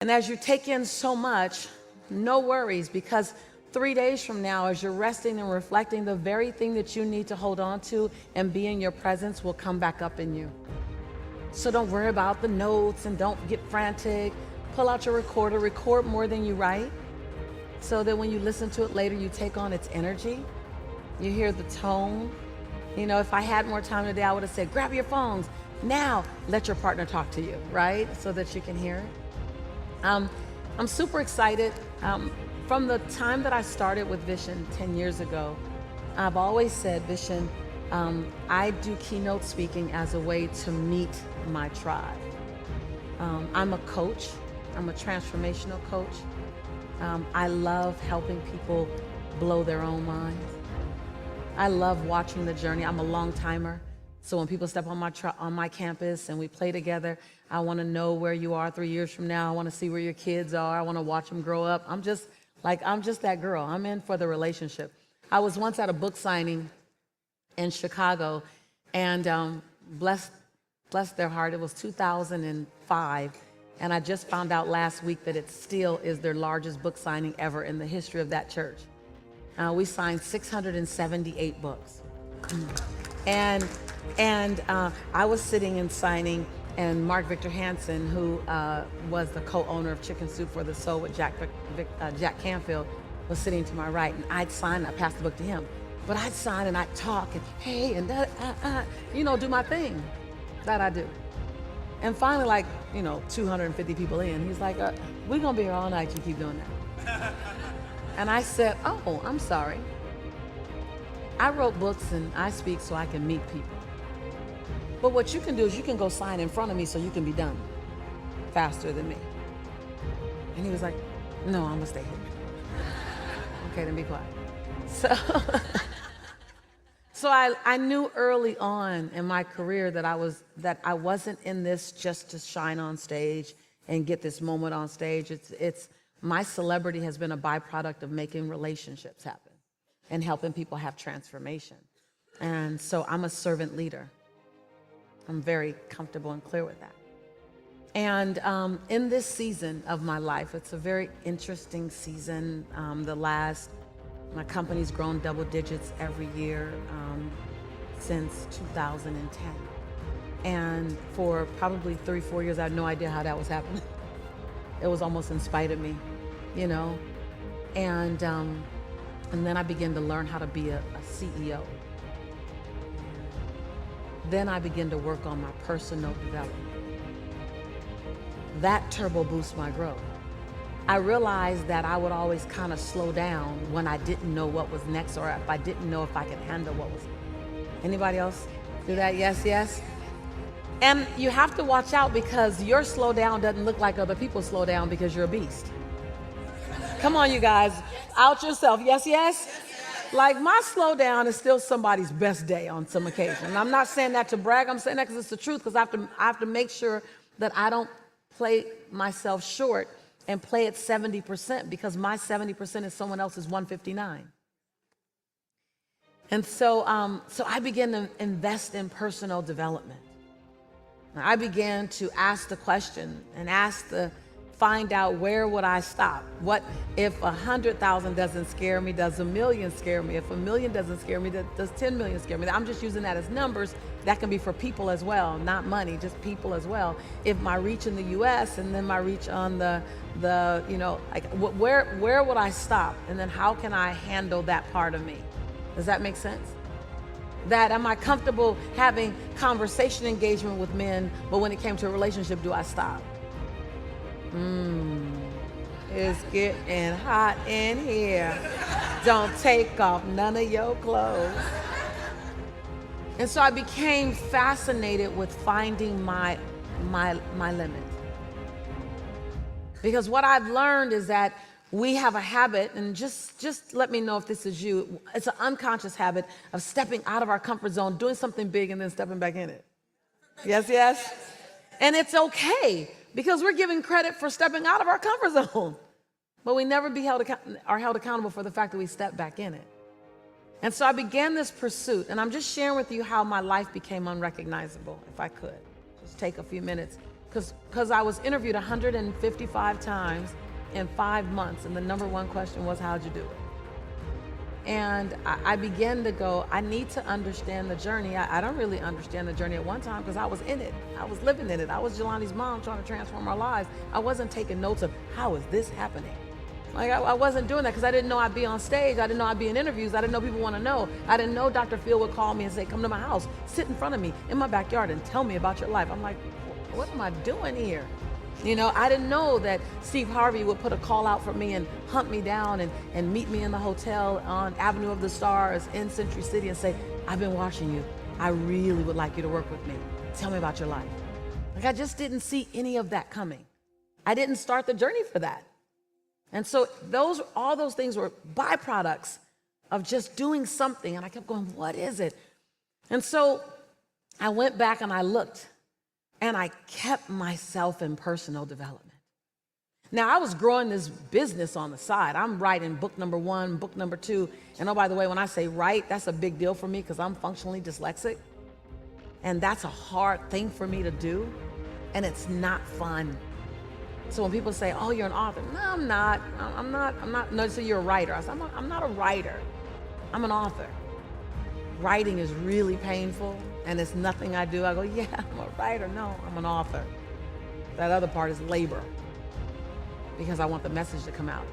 And as you take in so much, no worries, because 3 days from now, as you're resting and reflecting, the very thing that you need to hold on to and be in your presence will come back up in you. So don't worry about the notes and don't get frantic. Pull out your recorder, record more than you write, so that when you listen to it later, you take on its energy. You hear the tone. You know, if I had more time today, I would have said, grab your phones. Now, let your partner talk to you, right? So that you can hear it. I'm super excited. From the time that I started with Vision 10 years ago, I've always said, Vision, I do keynote speaking as a way to meet my tribe. I'm a coach. I'm a transformational coach. I love helping people blow their own minds. I love watching the journey. I'm a long timer. So when people step on my campus and we play together, I want to know where you are 3 years from now. I want to see where your kids are. I want to watch them grow up. I'm just that girl. I'm in for the relationship. I was once at a book signing in Chicago, and bless their heart, it was 2005, and I just found out last week that it still is their largest book signing ever in the history of that church. We signed 678 books. And I was sitting and signing, and Mark Victor Hansen, who was the co-owner of Chicken Soup for the Soul with Jack Canfield, was sitting to my right, and I'd sign, I passed the book to him. But I'd sign and I'd talk and hey, and do my thing that I do. And finally, 250 people in, he's like, we're gonna be here all night, you keep doing that. And I said, oh, I'm sorry. I wrote books and I speak so I can meet people. But what you can do is you can go sign in front of me so you can be done faster than me. And he was like, no, I'm gonna stay here. Okay, then be quiet. So I knew early on in my career that I wasn't in this just to shine on stage and get this moment on stage. It's my celebrity has been a byproduct of making relationships happen and helping people have transformation. And so I'm a servant leader. I'm very comfortable and clear with that. And in this season of my life, it's a very interesting season. My company's grown double digits every year since 2010. And for probably 3-4 years, I had no idea how that was happening. It was almost in spite of me, And then I began to learn how to be a CEO. Then I began to work on my personal development. That turbo boosts my growth. I realized that I would always kind of slow down when I didn't know what was next, or if I didn't know if I could handle what was. Anybody else do that? Yes, yes. And you have to watch out, because your slow down doesn't look like other people's slow down because you're a beast. Come on, you guys, out yourself. Yes, yes. Like my slow down is still somebody's best day on some occasion. And I'm not saying that to brag. I'm saying that because it's the truth, because I have to make sure that I don't play myself short and play at 70%, because my 70% is someone else's 159. And so I began to invest in personal development. I began to ask the question and find out, where would I stop? What if 100,000 doesn't scare me? Does 1 million scare me? If 1 million doesn't scare me, does 10 million scare me? I'm just using that as numbers. That can be for people as well, not money, just people as well. If my reach in the U.S. and then my reach on where would I stop? And then how can I handle that part of me? Does that make sense? That am I comfortable having conversation engagement with men, but when it came to a relationship, do I stop? It's getting hot in here. Don't take off none of your clothes. And so I became fascinated with finding my limit. Because what I've learned is that we have a habit, and just let me know if this is you, it's an unconscious habit of stepping out of our comfort zone, doing something big, and then stepping back in it. Yes, yes? And it's okay, because we're giving credit for stepping out of our comfort zone, but we never are held accountable for the fact that we step back in it. And so I began this pursuit, and I'm just sharing with you how my life became unrecognizable, if I could. Just take a few minutes Because I was interviewed 155 times in 5 months, and the number one question was, how'd you do it? And I began to go, I need to understand the journey. I don't really understand the journey at one time because I was in it. I was living in it. I was Jelani's mom trying to transform our lives. I wasn't taking notes of how is this happening? Like I wasn't doing that because I didn't know I'd be on stage. I didn't know I'd be in interviews. I didn't know people want to know. I didn't know Dr. Phil would call me and say, come to my house, sit in front of me in my backyard and tell me about your life. I'm like, what am I doing here? You know, I didn't know that Steve Harvey would put a call out for me and hunt me down and meet me in the hotel on Avenue of the Stars in Century City and say, I've been watching you. I really would like you to work with me. Tell me about your life. Like I just didn't see any of that coming. I didn't start the journey for that. And so all those things were byproducts of just doing something. And I kept going, what is it? And so I went back and I looked. And I kept myself in personal development. Now, I was growing this business on the side. I'm writing book number 1, book number 2. And oh, by the way, when I say write, that's a big deal for me because I'm functionally dyslexic. And that's a hard thing for me to do. And it's not fun. So when people say, oh, you're an author. No, I'm not. I'm not. No, so you're a writer. I said, I'm not a writer. I'm an author. Writing is really painful. And it's nothing I do. I go, yeah, I'm a writer. No, I'm an author. That other part is labor because I want the message to come out.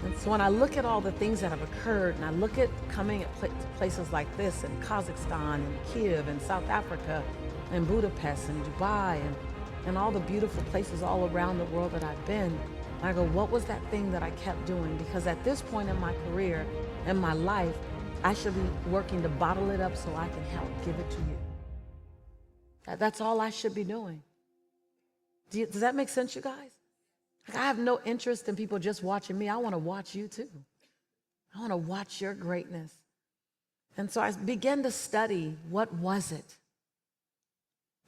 And so when I look at all the things that have occurred and I look at coming at places like this in Kazakhstan and Kiev and South Africa and Budapest and Dubai and all the beautiful places all around the world that I've been, I go, what was that thing that I kept doing? Because at this point in my career and my life, I should be working to bottle it up so I can help give it to you. That's all I should be doing. Does that make sense, you guys? Like, I have no interest in people just watching me. I want to watch you too. I want to watch your greatness. And so I began to study, what was it?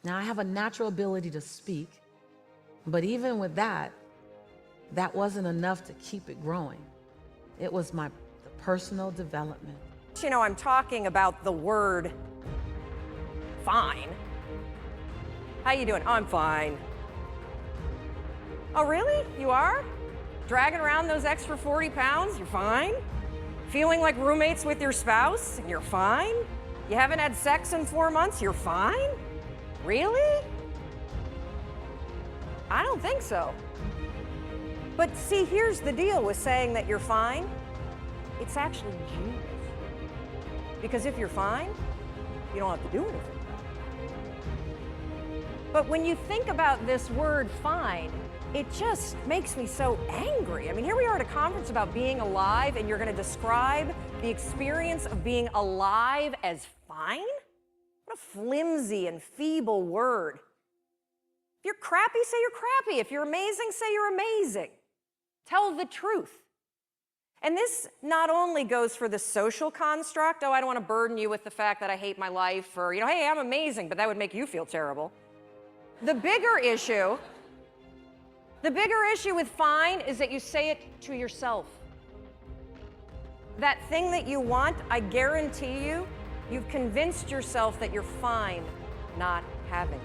Now I have a natural ability to speak, but even with that wasn't enough to keep it growing. It was the personal development. You know, I'm talking about the word fine. How you doing? Oh, I'm fine. Oh, really? You are? Dragging around those extra 40 pounds? You're fine? Feeling like roommates with your spouse? You're fine? You haven't had sex in 4 months? You're fine? Really? I don't think so. But see, here's the deal with saying that you're fine. It's actually genius. Because if you're fine, you don't have to do anything. But when you think about this word fine, it just makes me so angry. I mean, here we are at a conference about being alive, and you're going to describe the experience of being alive as fine? What a flimsy and feeble word. If you're crappy, say you're crappy. If you're amazing, say you're amazing. Tell the truth. And this not only goes for the social construct, oh, I don't want to burden you with the fact that I hate my life, or, hey, I'm amazing, but that would make you feel terrible. The bigger issue with fine is that you say it to yourself. That thing that you want, I guarantee you, you've convinced yourself that you're fine not having.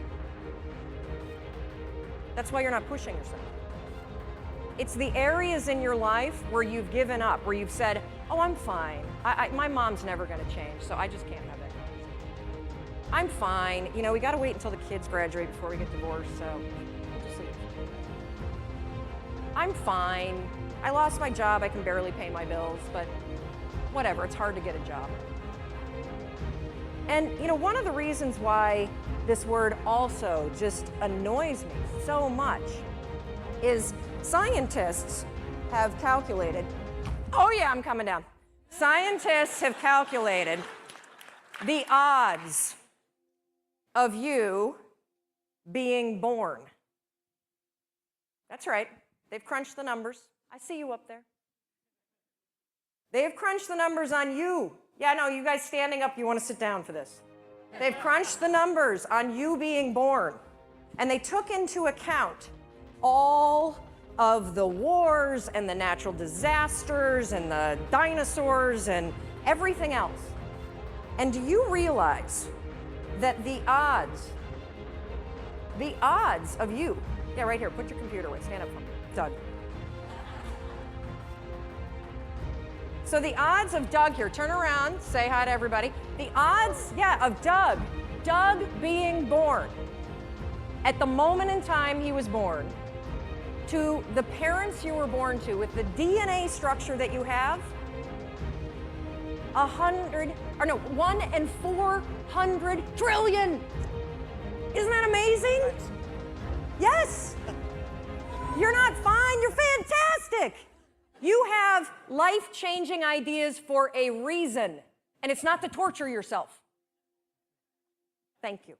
That's why you're not pushing yourself. It's the areas in your life where you've given up, where you've said, oh, I'm fine. My mom's never going to change, so I just can't have that conversation. I'm fine. We got to wait until the kids graduate before we get divorced, so we'll just leave it. I'm fine. I lost my job. I can barely pay my bills, but whatever. It's hard to get a job. And, one of the reasons why this word also just annoys me so much is scientists have calculated, oh yeah, I'm coming down. Scientists have calculated the odds of you being born. That's right, they've crunched the numbers. I see you up there. They have crunched the numbers on you. Yeah, no, you guys standing up, you want to sit down for this. They've crunched the numbers on you being born. And they took into account all of the wars and the natural disasters and the dinosaurs and everything else. And do you realize that the odds The odds of you, yeah, right here, put your computer away, stand up from me, Doug. So the odds of Doug here, turn around, say hi to everybody. The odds, yeah, of Doug being born at the moment in time he was born, to the parents you were born to, with the DNA structure that you have, 1 in 400 trillion. Isn't that amazing? Yes. You're not fine, you're fantastic. You have life-changing ideas for a reason, and it's not to torture yourself. Thank you.